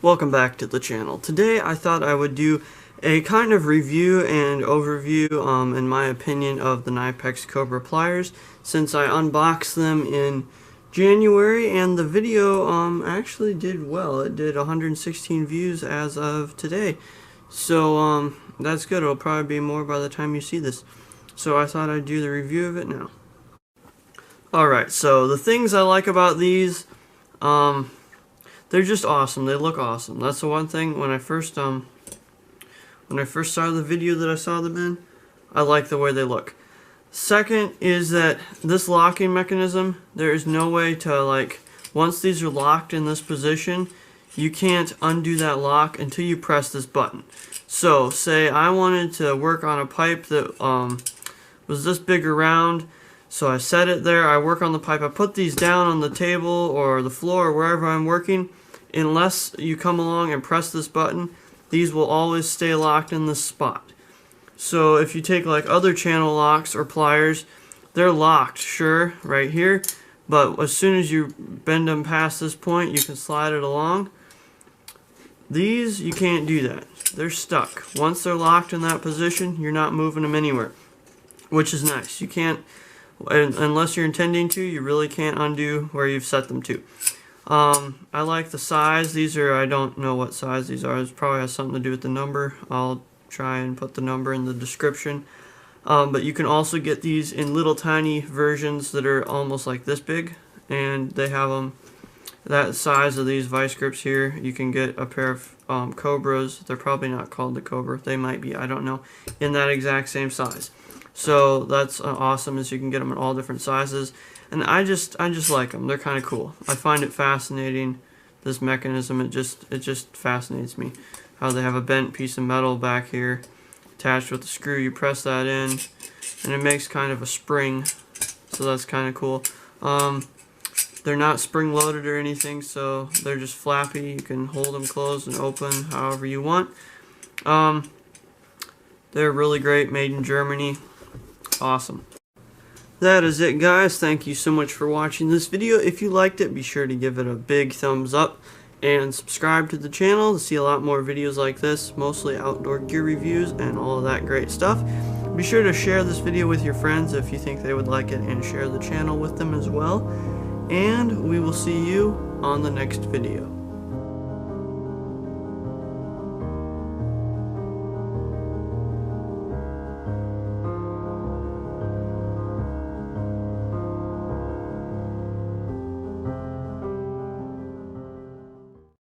Welcome back to the channel. Today I thought I would do a kind of review and overview, in my opinion, of the Knipex Cobra Pliers, since I unboxed them in January and the video actually did well. It did 116 views as of today. So that's good. It'll probably be more by the time you see this. So I thought I'd do the review of it now. Alright, so the things I like about these, they're just awesome. They look awesome. That's the one thing. When I first saw the video that I saw them in, I like the way they look. Second is that this locking mechanism, there is no way to, once these are locked in this position, you can't undo that lock until you press this button. So, say I wanted to work on a pipe that was this big around, so I set it there, I work on the pipe, I put these down on the table or the floor or wherever I'm working. Unless you come along and press this button, these will always stay locked in this spot. So if you take like other channel locks or pliers, they're locked, sure, right here, but as soon as you bend them past this point, you can slide it along. These, you can't do that. They're stuck. Once they're locked in that position, you're not moving them anywhere, which is nice. You can't, unless you're intending to, you really can't undo where you've set them to. I like the size. These are, I don't know what size these are. It probably has something to do with the number. I'll try and put the number in the description. But you can also get these in little tiny versions that are almost like this big. And they have them that size of these vice grips here. You can get a pair of Cobras. They're probably not called the Cobra. They might be, I don't know. In that exact same size. So that's awesome, is you can get them in all different sizes. And I just like them. They're kind of cool. I find it fascinating, this mechanism. It just fascinates me how they have a bent piece of metal back here attached with a screw. You press that in and it makes kind of a spring, so that's kind of cool. They're not spring loaded or anything, so they're just flappy. You can hold them closed and open however you want. They're really great, made in Germany. Awesome. That is it, guys. Thank you so much for watching this video. If you liked it, be sure to give it a big thumbs up and subscribe to the channel to see a lot more videos like this, mostly outdoor gear reviews and all of that great stuff. Be sure to share this video with your friends if you think they would like it, and share the channel with them as well. And we will see you on the next video.